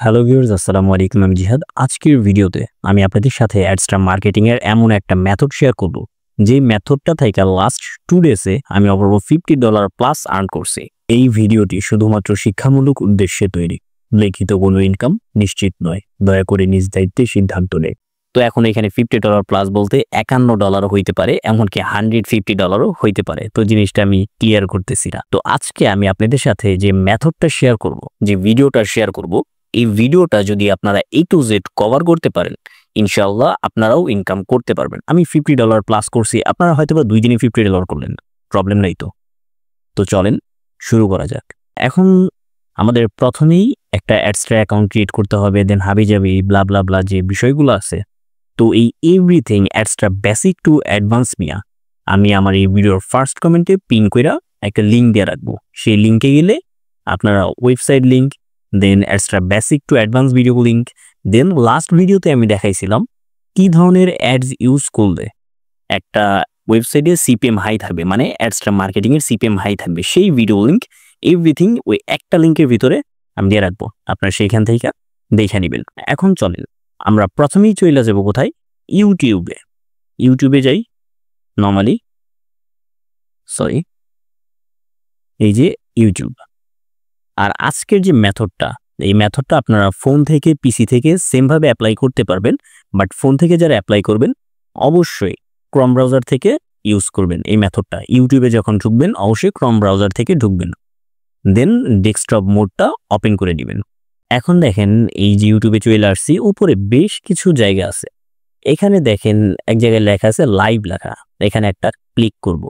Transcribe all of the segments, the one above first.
Hello viewers, আসসালামু আলাইকুম। আমি জিহাদ। আজকের ভিডিওতে আমি আপনাদের সাথে অ্যাডস্টার মার্কেটিং এর এমন একটা মেথড শেয়ার করব, যে মেথডটা থেকে লাস্ট 2 ডেজে আমি ওভার $50 প্লাস আর্ন করছি। এই ভিডিওটি শুধুমাত্র শিক্ষামূলক উদ্দেশ্যে তৈরি। লিখিত কোনো ইনকাম নিশ্চিত নয়। দয়া করে নিজ দায়িত্বে সিদ্ধান্ত নেয়। তো এখন এখানে $50 প্লাস বলতে $51 হইতে পারে, এমনকি $150 হইতে পারে। তো জিনিসটা আমি ক্লিয়ার করতেছি না। তো আজকে আমি আপনাদের সাথে যে মেথডটা শেয়ার করব, যে ভিডিওটা শেয়ার করব, এই ভিডিওটা যদি আপনারা A to Z কভার করতে পারেন, ইনশাআল্লাহ আপনারাও ইনকাম করতে পারবেন। আমি $50 প্লাস করছি, আপনারা হয়তোবা 2 দিনে $50 করলেন, প্রবলেম নাই তো। তো চলেন শুরু করা যাক। এখন আমাদের প্রথমেই একটা অ্যাডস্ট্রা অ্যাকাউন্ট ক্রিয়েট করতে হবে, দেন হাবিজাবি ব্লা ব্লা ব্লা যে বিষয়গুলো আছে। তো এই এভরিথিং অ্যাডস্ট্রা বেসিক টু অ্যাডভান্স মিয়া আমি আমার এই ভিডিওর ফার্স্ট কমেন্টে পিন কইরা একটা লিঙ্ক দিয়ে রাখবো। সেই লিঙ্কে গেলে আপনারা ওয়েবসাইট লিঙ্ক, দেন অ্যাডস্ট্রা basic to advance video link, then last ভিডিওতে আমি দেখাইছিলাম কি ধরনের অ্যাডস ইউজ করলে একটা ওয়েবসাইটে সিপিএম হাই থাকবে, মানে অ্যাডস্ট্রা মার্কেটিং এর সিপিএম হাই থাকবে, সেই ভিডিও লিঙ্ক এভরিথিং ওই একটা লিঙ্কের ভিতরে আমি দিয়ে রাখবো। আপনারা সেইখান থেকে দেখে নেবেন। এখন চলেন আমরা প্রথমেই চলে যাব কোথায়, ইউটিউবে যাই। নর্মালি এই যে ইউটিউব। আর আজকের যে মেথডটা, এই মেথডটা আপনারা ফোন থেকে পিসি থেকে সেমভাবে অ্যাপ্লাই করতে পারবেন। বাট ফোন থেকে যারা অ্যাপ্লাই করবেন অবশ্যই ক্রোম ব্রাউজার থেকে ইউজ করবেন এই মেথডটা। ইউটিউবে যখন ঢুকবেন অবশ্যই ক্রোম ব্রাউজার থেকে ঢুকবেন, দেন ডেস্কটপ মোডটা ওপেন করে দিবেন। এখন দেখেন এই যে ইউটিউবে চলে আসছি, উপরে বেশ কিছু জায়গা আছে। এখানে দেখেন এক জায়গায় লেখা আছে লাইভ লেখা, এখানে একটা ক্লিক করব।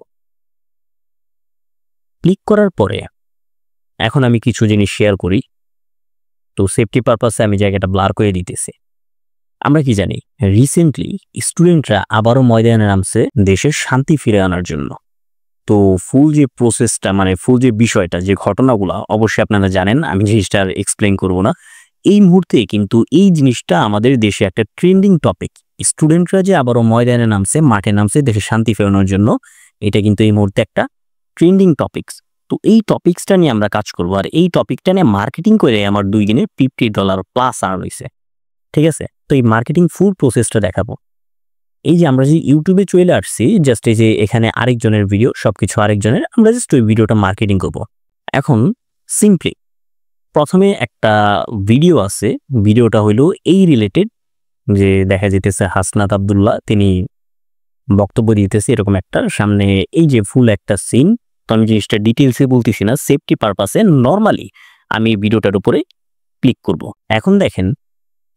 ক্লিক করার পরে এখন আমি কিছু জিনিস শেয়ার করি। তো সেফটি পারপাসে আমি জায়গাটা ব্লার করে দিতেছি। আমরা কি জানি, রিসেন্টলি স্টুডেন্টরা আবারও ময়দানে নামছে দেশের শান্তি ফিরে আনার জন্য। তো ফুল যে প্রসেসটা, মানে ফুল যে বিষয়টা, যে ঘটনাগুলো অবশ্যই আপনারা জানেন, আমি জিনিসটা আর এক্সপ্লেন করব না। এই মুহূর্তে কিন্তু এই জিনিসটা আমাদের দেশে একটা ট্রেন্ডিং টপিক। স্টুডেন্টরা যে আবারও ময়দানে নামছে, মাঠে নামছে দেশের শান্তি ফেরানোর জন্য, এটা কিন্তু এই মুহূর্তে একটা ট্রেন্ডিং টপিকস। তো এই টপিকসটা নিয়ে আমরা কাজ করবো, আর এই টপিকটা নিয়ে মার্কেটিং করে আমার 2 দিনে $50 প্লাস আর্ন হয়েছে। ঠিক আছে, তো এই মার্কেটিং ফুল প্রসেসটা দেখাবো। এই যে আমরা যে ইউটিউবে চলে আসছি, জাস্ট এই যে এখানে আরেকজনের ভিডিও, সবকিছু আরেকজনের, আমরা জাস্ট ওই ভিডিওটা মার্কেটিং করব। এখন সিম্পলি প্রথমে একটা ভিডিও আছে, ভিডিওটা হইলো এই রিলেটেড, যে দেখা যেতেছে হাসনাত আব্দুল্লাহ তিনি বক্তব্য দিতেছে এরকম একটা সামনে, এই যে ফুল একটা সিন। তো আমি জিনিসটা ডিটেলসে বলতেছি না, সেফটি পারপাসে নর্মালি আমি ভিডিওটার উপরে ক্লিক করব। এখন দেখেন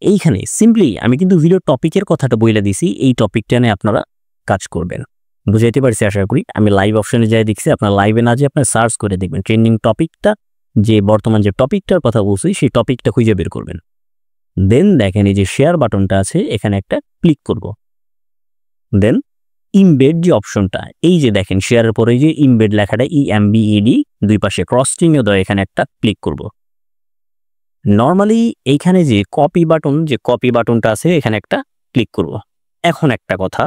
এইখানে সিম্পলি আমি কিন্তু ভিডিও টপিকের কথাটা বলে দিছি, এই টপিকটা নিয়ে আপনারা কাজ করবেন। বুঝাইতে পারছি আশা করি। আমি লাইভ অপশনে যাই দেখছি, আপনার লাইভে না যে আপনার সার্চ করে দেখবেন ট্রেন্ডিং টপিকটা, যে বর্তমান যে টপিকটার কথা বলছি সেই টপিকটা খুঁজে বের করবেন। দেন দেখেন এই যে শেয়ার বাটনটা আছে, এখানে একটা ক্লিক করব। দেন ইমবেড যে অপশনটা, এই যে দেখেন শেয়ারের পরে যে ইমবেড লেখাটা EMBED, দুই পাশে ক্রস চিহ্ন দেওয়া, এখানে একটা ক্লিক করব। নর্মালি এইখানে যে কপি বাটনটা আছে, এখানে একটা ক্লিক করব। এখন একটা কথা,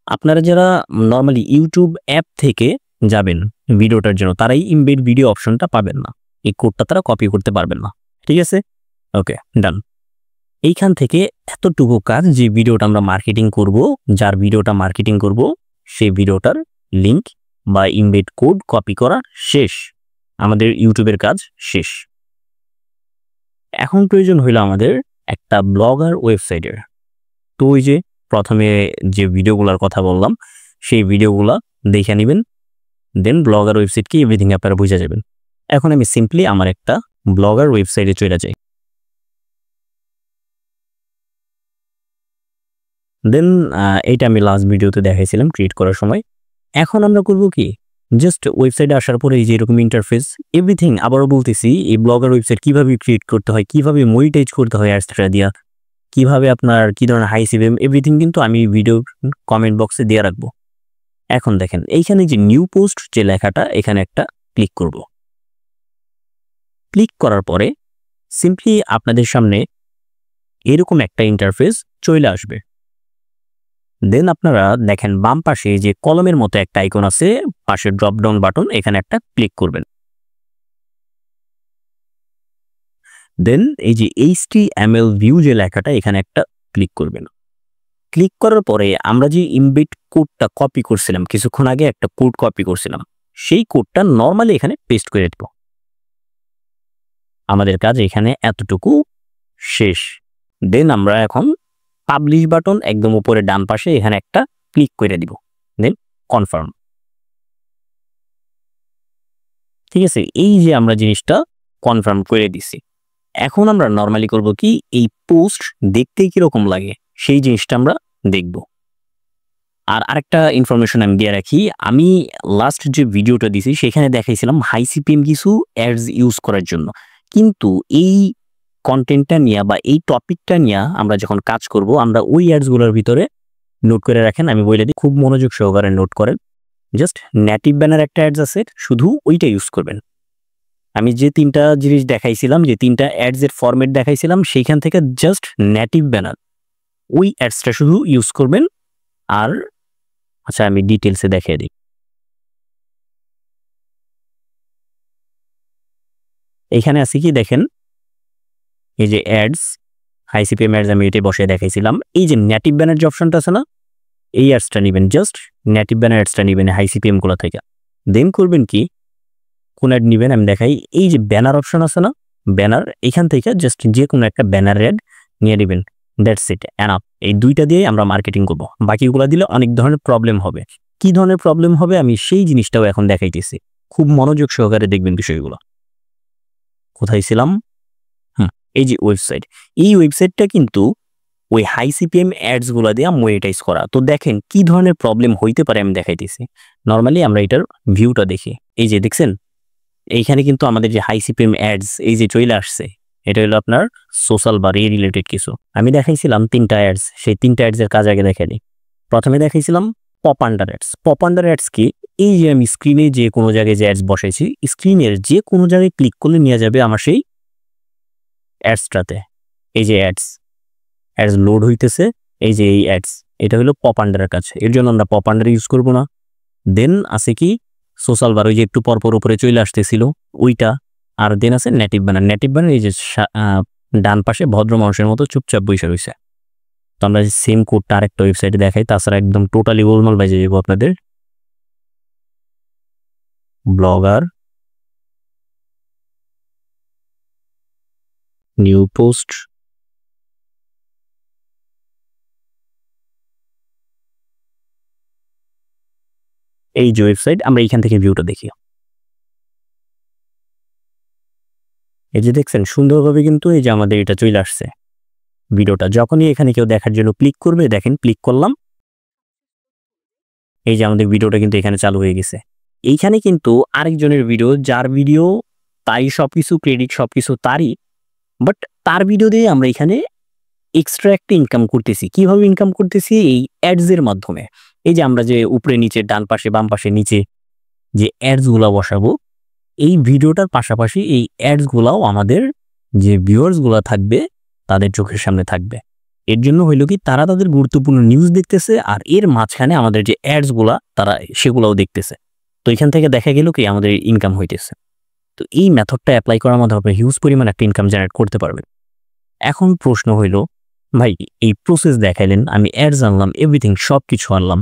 আপনারা যারা নর্মালি ইউটিউব অ্যাপ থেকে যাবেন ভিডিওটার জন্য, তারাই ইমবেড ভিডিও অপশনটা পাবেন না, এই কোডটা তারা কপি করতে পারবেন না। ঠিক আছে, ওকে ডান। এইখান থেকে এতটুকু কাজ, যে ভিডিওটা আমরা মার্কেটিং করব, যার ভিডিওটা মার্কেটিং করব, সেই ভিডিওটার লিংক বা ইমবেড কোড কপি করা শেষ, আমাদের ইউটিউবের কাজ শেষ। এখন প্রয়োজন হইল আমাদের একটা ব্লগার ওয়েবসাইটের। তো ওই যে প্রথমে যে ভিডিওগুলোর কথা বললাম, সেই ভিডিওগুলা দেখে নেবেন, দেন ব্লগার ওয়েবসাইট কি এভরিথিং আপনারা বুঝে যাবেন। এখন আমি সিম্পলি আমার একটা ব্লগার ওয়েবসাইটে চলে যাই। দেন এইটা আমি লাস্ট ভিডিওতে দেখাইছিলাম ক্রিয়েট করার সময়। এখন আমরা করব কি, জাস্ট ওয়েবসাইটে আসার পরে এই যে এরকম ইন্টারফেস, এভরিথিং আবারও বলতেছি, এই ব্লগার ওয়েবসাইট কিভাবে ক্রিয়েট করতে হয়, কিভাবে মনিটাইজ করতে হয় অ্যাডস্ট্রা দিয়া, কিভাবে আপনার কি ধরনের হাই সিভিএম, এভরিথিং কিন্তু আমি ভিডিও কমেন্ট বক্সে দিয়ে রাখবো। এখন দেখেন এইখানে যে নিউ পোস্ট যে লেখাটা, এখানে একটা ক্লিক করব। ক্লিক করার পরে সিম্পলি আপনাদের সামনে এরকম একটা ইন্টারফেস চলে আসবে। দেন আপনারা দেখেন বাম পাশে যে কলমের মতো একটা আইকন আছে, পাশে ড্রপ ডাউন বাটন, এখানে একটা ক্লিক করবেন। দেন এই যে HTML ভিউ যে লেখাটা এখানে একটা ক্লিক করবেন। ক্লিক করার পরে আমরা যে ইমবেড কোডটা কপি করছিলাম, কিছুক্ষণ আগে একটা কোড কপি করছিলাম, সেই কোডটা নর্মালি এখানে পেস্ট করে দেব। আমাদের কাজ এখানে এতটুকু শেষ। দেন আমরা এখন পাবলিশ বাটন একদম উপরে ডান পাশে এখানে একটা ক্লিক করে দিব, দেন কনফার্ম। ঠিক আছে, এই যে আমরা জিনিসটা কনফার্ম করে দিছি। এখন আমরা নর্মালি করব কি, এই পোস্ট দেখতে কিরকম লাগে সেই জিনিসটা আমরা দেখব। আর আরেকটা ইনফরমেশন আমি দিয়ে রাখি, আমি লাস্ট যে ভিডিওটা দিছি সেখানে দেখাইছিলাম হাই সিপিএম কিছু অ্যাডস ইউজ করার জন্য, কিন্তু এই কন্টেন্টটা নিয়ে বা এই টপিকটা নিয়ে আমরা যখন কাজ করব, আমরা ওই অ্যাডসগুলোর ভিতরে নোট করে রাখেন। আমি বলে দিই, খুব মনোযোগ সহকারে নোট করেন। জাস্ট নেটিভ ব্যানার একটা অ্যাডস আছে, শুধু ওইটা ইউজ করবেন। আমি যে 3টা জিনিস দেখাইছিলাম, যে 3টা অ্যাডসের ফরম্যাট দেখাইছিলাম, সেইখান থেকে জাস্ট নেটিভ ব্যানার ওই অ্যাডসটা শুধু ইউজ করবেন। আর আচ্ছা, আমি ডিটেলসে দেখিয়ে দিই। এইখানে আছে কি দেখেন, এই যে অ্যাডস, হাই সিপিএম অ্যাডস আমি এটাই বসে দেখাইছিলাম। এই যে নেটিভ ব্যানার যে অপশনটা আছে না, এই অ্যাডসটা নেবেন, জাস্ট নেটিভ ব্যানার অ্যাডসটা নেবেন হাই সিপিএম গুলো থেকে। দেন করবেন কি, কোন অ্যাড নেবেন আমি দেখাই। এই যে ব্যানার অপশন আছে না, ব্যানার, এখান থেকে জাস্ট যে কোনো একটা ব্যানার অ্যাড নিয়ে নেবেন। That's it, enough. এই 2টা দিয়ে আমরা মার্কেটিং করব। বাকিগুলো দিলে অনেক ধরনের প্রবলেম হবে। কি ধরনের প্রবলেম হবে আমি সেই জিনিসটাও এখন দেখাইতেছি, খুব মনোযোগ সহকারে দেখবেন বিষয়গুলো। কোথায় ছিলাম? এই যে ওয়েবসাইট, এই ওয়েবসাইটটা কিন্তু ওই হাই সিপিএম অ্যাডস গুলা দিয়ে মনিটাইজ করা। তো দেখেন কি ধরনের প্রবলেম হইতে পারে আমি দেখাইতেছি। নর্মালি আমরা এটার ভিউটা দেখি। এই যে দেখছেন, এইখানে কিন্তু আমাদের যে হাই সিপিএম অ্যাডস এই যে চলে আসছে, এটা হলো আপনার সোশ্যাল বা রিলেটেড কিছু। আমি দেখাইছিলাম 3টা অ্যাডস, সেই 3টা অ্যাডসের কাজ আগে দেখাইনি। প্রথমে দেখাইছিলাম pop under ads. Pop under ads কি, এই যে আমি স্ক্রিনে যে কোনো জায়গায় যে অ্যাডস বসাইছি, স্ক্রিনের যে কোনো জায়গায় ক্লিক করলে নিয়ে যাবে আমার সেই অ্যাডসটাতে। এই যে অ্যাডস লোড হইতেছে, এই যে এই অ্যাডস, এটা হলো পপ আন্ডারের কাজ। এর জন্য আমরা পপ আন্ডার ইউজ করব না। দেন আছে কি সোশ্যাল বার, ওই যে একটু পরপর উপরে চলে আসতেছিল ওইটা। আর দেন আছে নেটিভ ব্যানার। নেটিভ ব্যানার এই যে ডান পাশে ভদ্র মানুষের মতো চুপচাপ বসে রয়েছে। তো আমরা সেম কোডটা আরেকটা ওয়েবসাইটে দেখাই, তাছাড়া একদম টোটালি গোলমাল বাজে যাবো আপনাদের। ব্লগার, নিউ পোস্ট, এই যে ওয়েবসাইট, আমরা এইখান থেকে ভিউটা দেখি। এই যে দেখছেন সুন্দরভাবে কিন্তু এই যে আমাদের এটা চলে আসছে ভিডিওটা। যখনই এখানে কেউ দেখার জন্য ক্লিক করবে, দেখেন ক্লিক করলাম, এই যে আমাদের ভিডিওটা কিন্তু এখানে চালু হয়ে গেছে। এইখানে কিন্তু আরেকজনের ভিডিও, যার ভিডিও তাই সবকিছু ক্রেডিট, সবকিছু তারই, বাট তার ভিডিও দিয়ে আমরা এখানে এক্সট্রা একটা ইনকাম করতেছি। কিভাবে ইনকাম করতেছি? এই অ্যাডস এর মাধ্যমে। এই যে আমরা যে উপরে নিচে ডান পাশে বাম পাশে নিচে যে অ্যাডস গুলা বসাবো, এই ভিডিওটার পাশাপাশি এই অ্যাডস গুলাও আমাদের যে ভিউয়ার্স গুলা থাকবে তাদের চোখের সামনে থাকবে। এর জন্য হইলো কি, তারা তাদের গুরুত্বপূর্ণ নিউজ দেখতেছে, আর এর মাঝখানে আমাদের যে অ্যাডস গুলা তারা সেগুলাও দেখতেছে। তো এখান থেকে দেখা গেল কি আমাদের ইনকাম হইতেছে। তো এই মেথডটা অ্যাপ্লাই করার মাধ্যমে আপনি হিউজ পরিমাণ একটা ইনকাম জেনারেট করতে পারবেন। এখন প্রশ্ন হইল, ভাই এই প্রসেস দেখাইলেন, আমি অ্যাডস আনলাম, এভরিথিং সব কিছু আনলাম,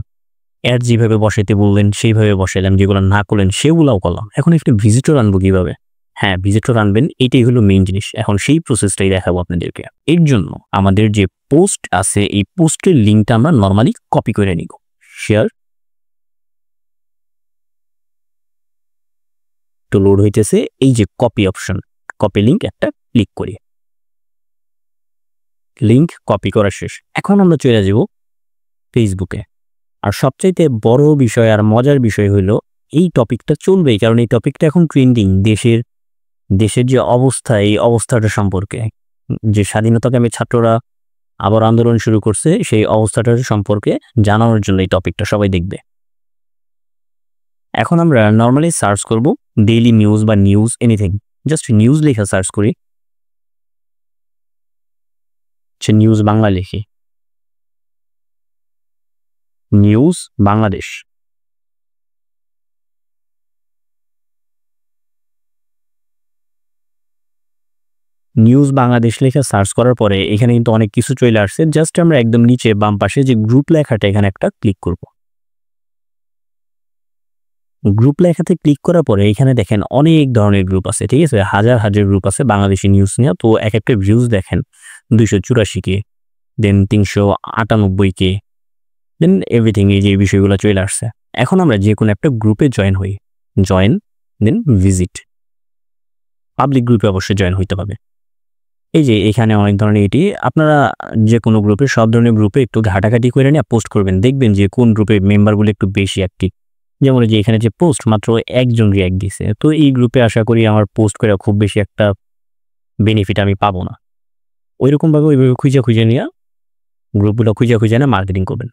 অ্যাড যেভাবে বসাইতে বললেন সেইভাবে বসাইলাম, যেগুলো না করলেন সেগুলাও করলাম, এখন একটু ভিজিটর আনবো কিভাবে? হ্যাঁ, ভিজিটর আনবেন, এটাই হলো মেইন জিনিস। এখন সেই প্রসেসটাই দেখাবো আপনাদেরকে। এর জন্য আমাদের যে পোস্ট আছে, এই পোস্টের লিঙ্কটা আমরা নর্মালি কপি করে নিব। শেয়ার তো লোড হইতেছে, এই যে কপি অপশন, কপি লিঙ্ক একটা ক্লিক করি, লিঙ্ক কপি করা শেষ। এখন আমরা চলে যাব ফেসবুকে। আর সবচাইতে বড় বিষয় আর মজার বিষয় হইল, এই টপিকটা চলবেই, কারণ এই টপিকটা এখন ট্রেন্ডিং। দেশের যে অবস্থা, এই অবস্থাটা সম্পর্কে, যে স্বাধীনতাকামী ছাত্ররা আবার আন্দোলন শুরু করছে, সেই অবস্থাটার সম্পর্কে জানানোর জন্য এই টপিকটা সবাই দেখবে। এখন আমরা নর্মালি সার্চ করব ডেইলি নিউজ বা নিউজ এনিথিং, জাস্ট নিউজ লেখা সার্চ করি, নিউজ বাংলা লিখি, নিউজ বাংলাদেশ। নিউজ বাংলাদেশ লেখা সার্চ করার পরে এখানে কিন্তু অনেক কিছু চলে আসছে। জাস্ট আমরা একদম নিচে বাম পাশে যে গ্রুপ লেখাটা এখানে একটা ক্লিক করব। গ্রুপ লেখাতে ক্লিক করার পরে এখানে দেখেন অনেক ধরনের গ্রুপ আছে, ঠিক আছে? হাজার গ্রুপ আছে বাংলাদেশি নিউজ নিয়ে। তো এক একটা ভিউজ দেখেন 284K, দেন 398K, দেন এভরিথিং, এই যে বিষয়গুলো চলে আসছে। এখন আমরা যে কোনো একটা গ্রুপে জয়েন হই, জয়েন দেন ভিজিট। পাবলিক গ্রুপে অবশ্যই জয়েন হইতে হবে। এই যে এখানে অনেক ধরনের এটি আপনারা যে কোনো গ্রুপে সব ধরনের গ্রুপে একটু ঘাটাঘাটি করে নিয়ে পোস্ট করবেন, দেখবেন যে কোন গ্রুপে মেম্বারগুলো একটু বেশি অ্যাক্টিভ। যেমন যে এখানে যে পোস্ট মাত্র একজন রিঅ্যাক্ট দিছে, তো এই গ্রুপে আশা করি আমার পোস্ট করে খুব বেশি একটা বেনিফিট আমি পাবো না। ওইভাবে খুঁজে নিয়ে গ্রুপগুলো খুঁজে না মার্কেটিং করবেন।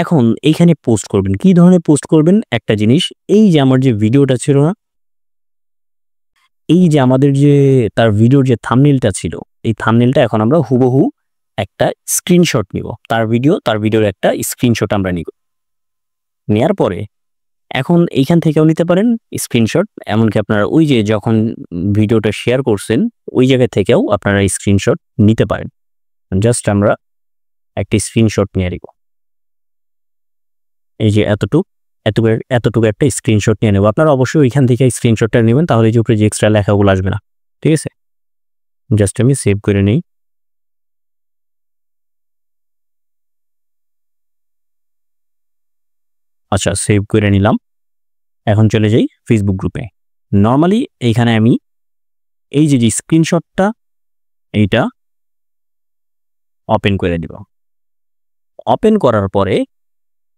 এখন এইখানে পোস্ট করবেন, কি ধরনের পোস্ট করবেন? একটা জিনিস, এই যে আমার যে ভিডিওটা ছিল না, এই যে আমাদের যে তার ভিডিওর যে থাম্বনেইলটা ছিল, এই থাম্বনেইলটা এখন আমরা হুবহু একটা স্ক্রিনশট নিব। তার ভিডিওর একটা স্ক্রিনশট আমরা নিব। নেওয়ার পরে এখন এইখান থেকেও নিতে পারেন স্ক্রিনশট, এমনকি আপনারা ওই যে যখন ভিডিওটা শেয়ার করছেন ওই জায়গা থেকেও আপনারা স্ক্রিনশট নিতে পারেন। জাস্ট আমরা একটা স্ক্রিনশট নিয়ে নিব। এই যে এতটুকু একটা স্ক্রিনশট নিয়ে নেব। আপনারা অবশ্যই ওইখান থেকে স্ক্রিনশটটা নেবেন, তাহলে যে উপরে যে এক্সট্রা লেখাগুলো আসবে না, ঠিক আছে? জাস্ট আমি সেভ করে নিই। আচ্ছা, সেভ করে নিলাম। এখন চলে যাই ফেসবুক গ্রুপে। নর্মালি এইখানে আমি এই যে স্ক্রিনশটটা এইটা ওপেন করে দিব। ওপেন করার পরে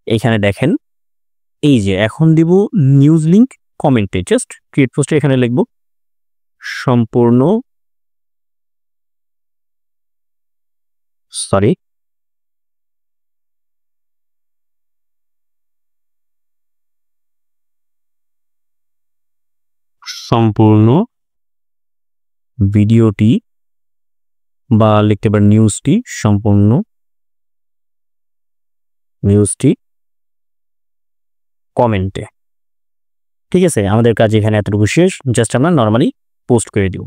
এইখানে দেখেন এই যে এখন দিব নিউজ লিঙ্ক কমেন্টে। জাস্ট ক্রিয়েট পোস্টে এখানে লিখব সম্পূর্ণ ভিডিওটি বা লিখতে পারেন নিউজটি, সম্পূর্ণ নিউজটি কমেন্টে। ঠিক আছে, আমাদের কাজ এখানে এতটুকু শেষ। জাস্ট আমরা নর্মালি পোস্ট করে দিব।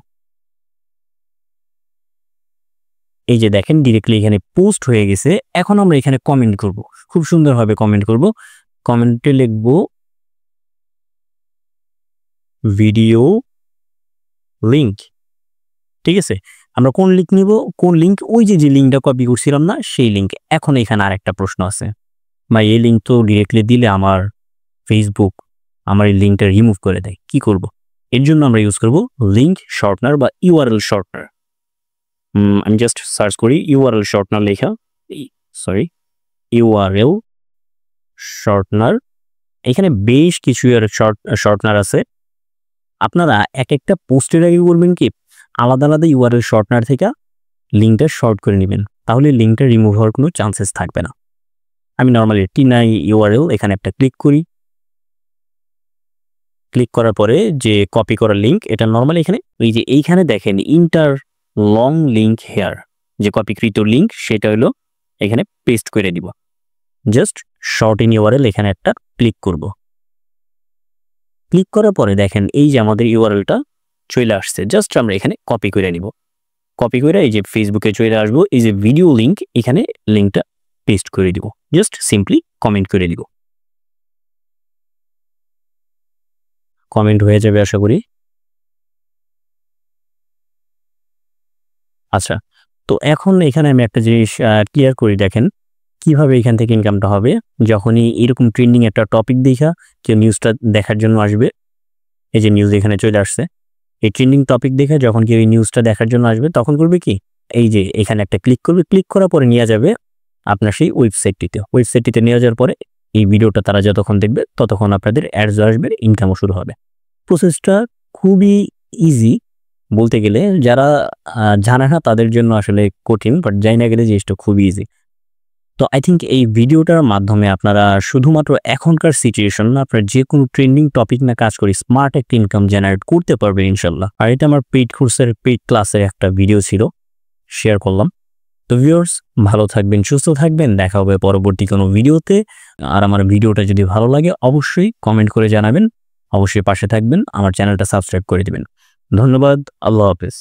এই যে দেখেন ডিরেক্টলি এখানে পোস্ট হয়ে গেছে। এখন আমরা এখানে কমেন্ট করব, খুব সুন্দরভাবে কমেন্ট করব। কমেন্টে লিখব ভিডিও লিঙ্ক। ঠিক আছে, আমরা কোন লিঙ্ক নিব? কোন লিঙ্ক? ওই যে লিঙ্কটা কপি করছিলাম না, সেই লিঙ্ক। এখন এখানে আরেকটা প্রশ্ন আছে, ভাই এই লিঙ্ক তো ডিরেক্টলি দিলে আমার ফেসবুক আমার এই লিঙ্কটা রিমুভ করে দেয়, কি করব? এর জন্য আমরা ইউজ করব লিঙ্ক শর্টনার বা ইউআরএল শর্টনার। আমি জাস্ট সার্চ করি ইউআরএল শর্টনার লেখা, ইউআরএল শর্টনার। এখানে বেশ কিছু শর্টনার আছে। আপনারা এক একটা পোস্টের আগে করবেন কি, আলাদা আলাদা ইউআরএল শর্টনার থেকে লিঙ্কটা শর্ট করে নেবেন, তাহলে লিঙ্কটা রিমুভ হওয়ার কোনো চান্সেস থাকবে না। আমি নর্মালি টিনাই ইউআরএল এখানে একটা ক্লিক করি। ক্লিক করার পরে যে কপি করার লিঙ্ক, এটা নর্মালি এখানে এই যে এইখানে দেখেন ইন্টার লং লিঙ্ক হেয়ার, যে কপিকৃত লিঙ্ক সেটা হলো এখানে পেস্ট করে দিব। জাস্ট শর্ট ইন ইউআরএল এখানে একটা ক্লিক করব। ক্লিক করার পরে দেখেন এই যে আমাদের ইউআরএলটা চলে আসছে। জাস্ট আমরা এখানে কপি করে নিব। কপি করে এই যে ফেসবুকে চলে আসবো, এই যে ভিডিও লিঙ্ক, এখানে লিঙ্কটা পেস্ট করে দিব। জাস্ট সিম্পলি কমেন্ট করে দিব। কমেন্ট হয়ে যাবে আশা করি। আচ্ছা, তো এখন এখানে আমি একটা জিনিস ক্লিয়ার করি। দেখেন কিভাবে এখান থেকে ইনকামটা হবে। যখনই এরকম ট্রেন্ডিং একটা টপিক দেখা কেউ নিউজটা দেখার জন্য আসবে, এই যে নিউজ এখানে চলে আসছে, এই ট্রেন্ডিং টপিক দেখে যখন কেউ এই নিউজটা দেখার জন্য আসবে তখন করবে কি, এই যে এখানে একটা ক্লিক করবে। ক্লিক করার পরে নিয়ে যাবে আপনার সেই ওয়েবসাইটটিতে নিয়ে যাওয়ার পরে এই ভিডিওটা তারা যতক্ষণ দেখবে ততক্ষণ আপনাদের অ্যাডস আসবে, ইনকামও শুরু হবে। প্রসেসটা খুবই ইজি বলতে গেলে, যারা জানে না তাদের জন্য আসলে কঠিন, বাট যাই না গেলে জিনিসটা খুবই ইজি। তো আই থিঙ্ক এই ভিডিওটার মাধ্যমে আপনারা শুধুমাত্র এখনকার সিচুয়েশন না, আপনার যে কোনো ট্রেন্ডিং টপিক না কাজ করে স্মার্ট একটা ইনকাম জেনারেট করতে পারবেন ইনশাল্লাহ। আর এটা আমার পেইড কোর্সের পেইড ক্লাসের একটা ভিডিও ছিল, শেয়ার করলাম। তো ভিউয়ার্স, ভালো থাকবেন, সুস্থ থাকবেন, দেখা হবে পরবর্তী কোনো ভিডিওতে। আর আমার ভিডিওটা যদি ভালো লাগে অবশ্যই কমেন্ট করে জানাবেন, অবশ্যই পাশে থাকবেন, আমার চ্যানেলটা সাবস্ক্রাইব করে দিবেন। ধন্যবাদ, আল্লাহ হাফেজ।